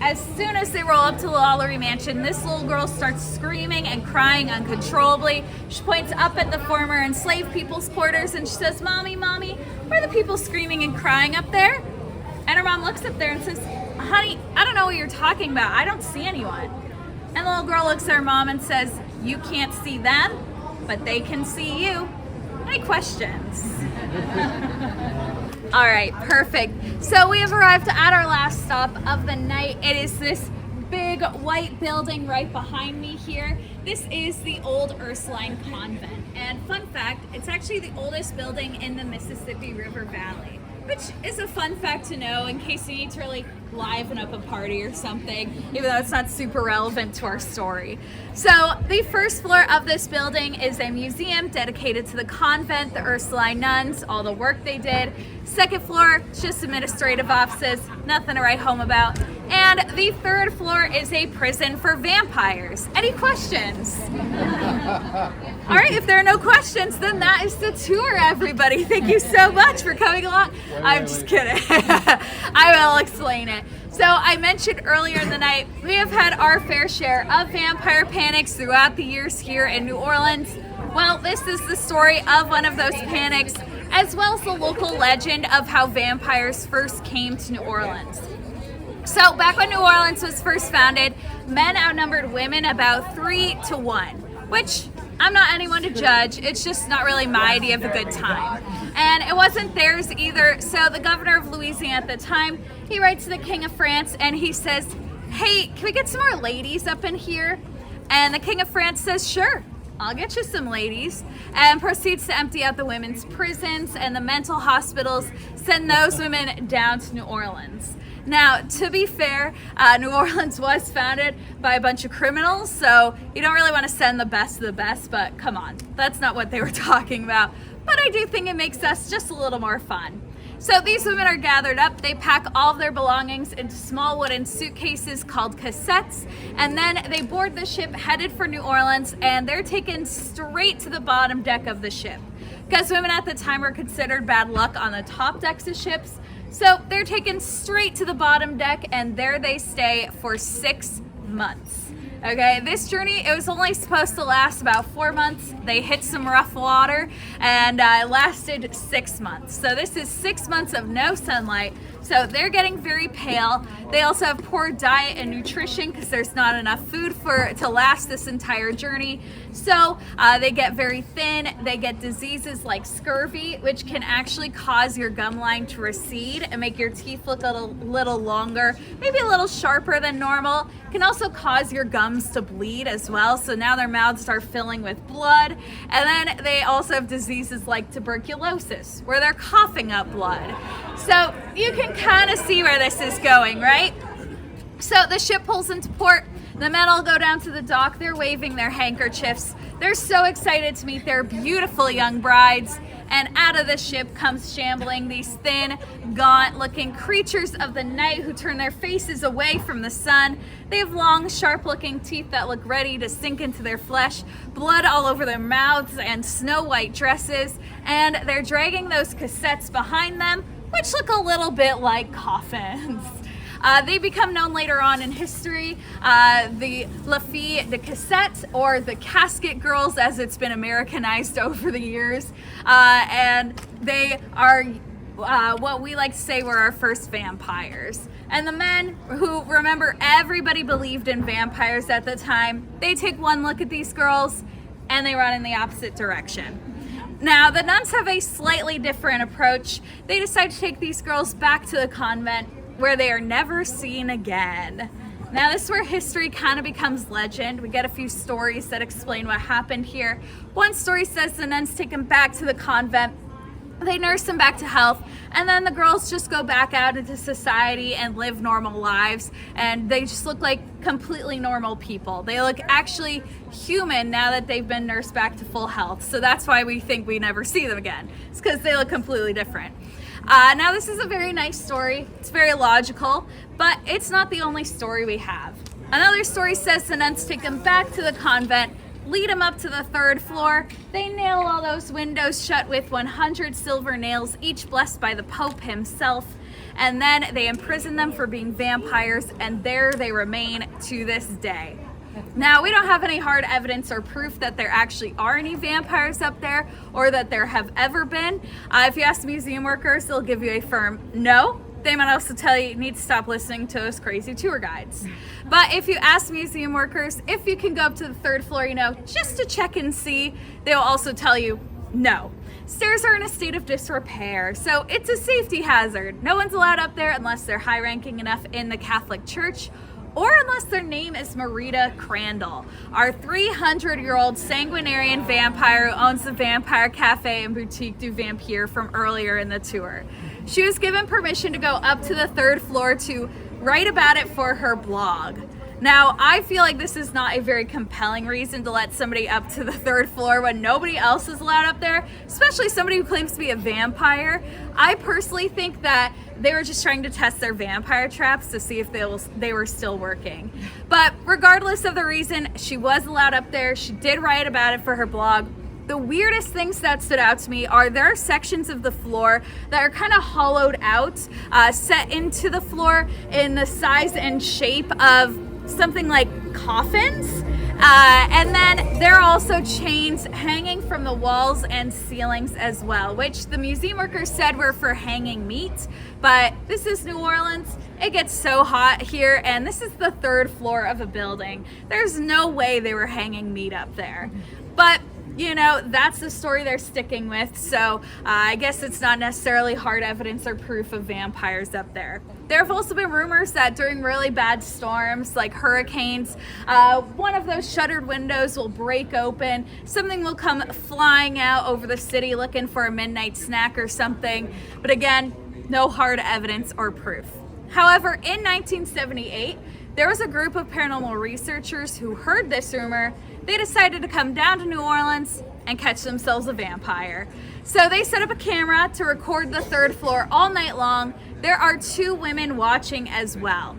Speaker 2: As soon as they roll up to the Lollery Mansion, this little girl starts screaming and crying uncontrollably. She points up at the former enslaved people's quarters and she says, "Mommy, Mommy, where are the people screaming and crying up there?" And her mom looks up there and says, "Honey, I don't know what you're talking about. I don't see anyone." And the little girl looks at her mom and says, "You can't see them, but they can see you." Any questions? All right, perfect. So we have arrived at our last stop of the night. It is this big white building right behind me here. This is the old Ursuline Convent. And fun fact, it's actually the oldest building in the Mississippi River Valley, which is a fun fact to know in case you need to really liven up a party or something, even though it's not super relevant to our story. So the first floor of this building is a museum dedicated to the convent, the Ursuline nuns, all the work they did. Second floor, just administrative offices, nothing to write home about. And the third floor is a prison for vampires. Any questions? All right, if there are no questions, then that is the tour, everybody. Thank you so much for coming along. I'm just kidding. I will explain it. So I mentioned earlier in the night, we have had our fair share of vampire panics throughout the years here in New Orleans. Well, this is the story of one of those panics, as well as the local legend of how vampires first came to New Orleans. So back when New Orleans was first founded, men outnumbered women about 3-1, which I'm not anyone to judge. It's just not really my idea of a good time. And it wasn't theirs either. So the governor of Louisiana at the time, he writes to the King of France and he says, "Hey, can we get some more ladies up in here?" And the King of France says, "Sure, I'll get you some ladies," and proceeds to empty out the women's prisons and the mental hospitals, send those women down to New Orleans. Now, to be fair, New Orleans was founded by a bunch of criminals, so you don't really want to send the best of the best, but come on, that's not what they were talking about. But I do think it makes us just a little more fun. So these women are gathered up, they pack all of their belongings into small wooden suitcases called cassettes, and then they board the ship headed for New Orleans, and they're taken straight to the bottom deck of the ship. Because women at the time were considered bad luck on the top decks of ships, so they're taken straight to the bottom deck, and there they stay for 6 months. Okay, this journey, it was only supposed to last about 4 months. They hit some rough water and it lasted 6 months. So this is 6 months of no sunlight. So they're getting very pale. They also have poor diet and nutrition because there's not enough food to last this entire journey. So they get very thin. They get diseases like scurvy, which can actually cause your gum line to recede and make your teeth look a little longer, maybe a little sharper than normal. It can also cause your gums to bleed as well. So now their mouths start filling with blood. And then they also have diseases like tuberculosis, where they're coughing up blood. So you can kind of see where this is going, right? So the ship pulls into port. The men all go down to the dock. They're waving their handkerchiefs. They're so excited to meet their beautiful young brides. And out of the ship comes shambling these thin, gaunt-looking creatures of the night who turn their faces away from the sun. They have long, sharp-looking teeth that look ready to sink into their flesh, blood all over their mouths, and snow-white dresses. And they're dragging those cassettes behind them, which look a little bit like coffins. They become known later on in history, the La Fille de Cassette, or the Casket Girls, as it's been Americanized over the years. And they are what we like to say were our first vampires. And the men, who, remember, everybody believed in vampires at the time, they take one look at these girls and they run in the opposite direction. Now, the nuns have a slightly different approach. They decide to take these girls back to the convent, where they are never seen again. Now, this is where history kind of becomes legend. We get a few stories that explain what happened here. One story says the nuns take them back to the convent. They nurse them back to health, and then the girls just go back out into society and live normal lives, and they just look like completely normal people. They look actually human now that they've been nursed back to full health. So that's why we think we never see them again. It's because they look completely different. Now, this is a very nice story. It's very logical, but it's not the only story we have. Another story says the nuns take them back to the convent, lead them up to the 3rd floor. They nail all those windows shut with 100 silver nails, each blessed by the Pope himself. And then they imprison them for being vampires, and there they remain to this day. Now, we don't have any hard evidence or proof that there actually are any vampires up there or that there have ever been. If you ask museum workers, they'll give you a firm no. They might also tell you need to stop listening to those crazy tour guides. But if you ask museum workers if you can go up to the 3rd floor, just to check and see, they'll also tell you no. Stairs are in a state of disrepair, so it's a safety hazard. No one's allowed up there unless they're high-ranking enough in the Catholic Church, or unless their name is Marita Crandall, our 300-year-old sanguinarian vampire who owns the Vampire Cafe and Boutique du Vampire from earlier in the tour. She was given permission to go up to the 3rd floor to write about it for her blog. Now, I feel like this is not a very compelling reason to let somebody up to the 3rd floor when nobody else is allowed up there, especially somebody who claims to be a vampire. I personally think that they were just trying to test their vampire traps to see if they were still working. But regardless of the reason, she was allowed up there. She did write about it for her blog. The weirdest things that stood out to me are there are sections of the floor that are kind of hollowed out, set into the floor in the size and shape of something like coffins. And then there are also chains hanging from the walls and ceilings as well, which the museum workers said were for hanging meat. But this is New Orleans. It gets so hot here, and this is the 3rd floor of a building. There's no way they were hanging meat up there. But that's the story they're sticking with, so I guess it's not necessarily hard evidence or proof of vampires up there. There have also been rumors that during really bad storms, like hurricanes, one of those shuttered windows will break open, something will come flying out over the city looking for a midnight snack or something, but again, no hard evidence or proof. However, in 1978, there was a group of paranormal researchers who heard this rumor. They decided to come down to New Orleans and catch themselves a vampire. So they set up a camera to record the 3rd floor all night long. There are 2 women watching as well.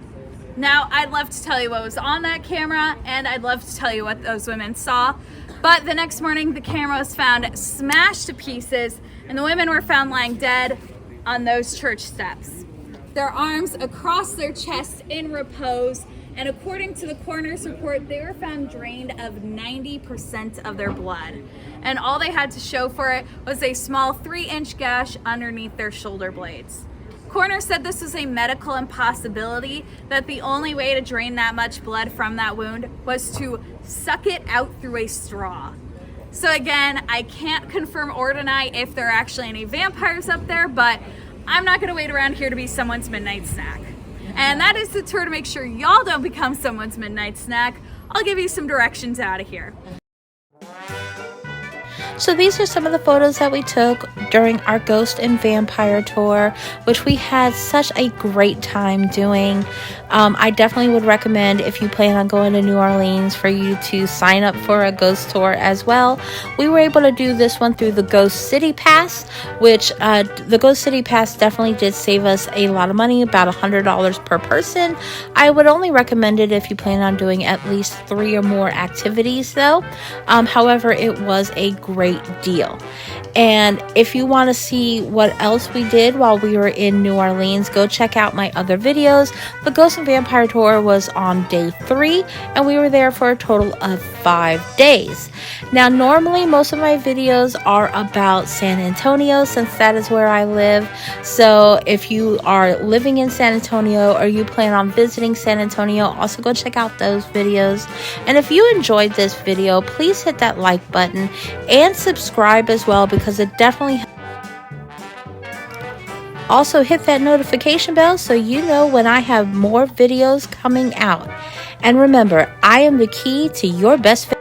Speaker 2: Now, I'd love to tell you what was on that camera, and I'd love to tell you what those women saw. But the next morning, the camera was found smashed to pieces, and the women were found lying dead on those church steps. Their arms across their chests in repose, and according to the coroner's report, they were found drained of 90% of their blood. And all they had to show for it was a small 3-inch gash underneath their shoulder blades. Coroner said this was a medical impossibility, that the only way to drain that much blood from that wound was to suck it out through a straw. So again, I can't confirm or deny if there are actually any vampires up there, but I'm not gonna wait around here to be someone's midnight snack. And that is the tour to make sure y'all don't become someone's midnight snack. I'll give you some directions out of here.
Speaker 1: So these are some of the photos that we took during our ghost and vampire tour, which we had such a great time doing. I definitely would recommend, if you plan on going to New Orleans, for you to sign up for a ghost tour as well. We were able to do this one through the Ghost City Pass, which the Ghost City Pass definitely did save us a lot of money, about $100 per person. I would only recommend it if you plan on doing at least 3 or more activities though. However, it was a great deal. And if you want to see what else we did while we were in New Orleans, go check out my other videos. The Ghost and Vampire Tour was on day 3, and we were there for a total of 5 days. Now, normally most of my videos are about San Antonio, since that is where I live. So if you are living in San Antonio or you plan on visiting San Antonio, also go check out those videos. And if you enjoyed this video, please hit that like button and subscribe as well, because it definitely also hit that notification bell so you know when I have more videos coming out. And remember, I am the key to your best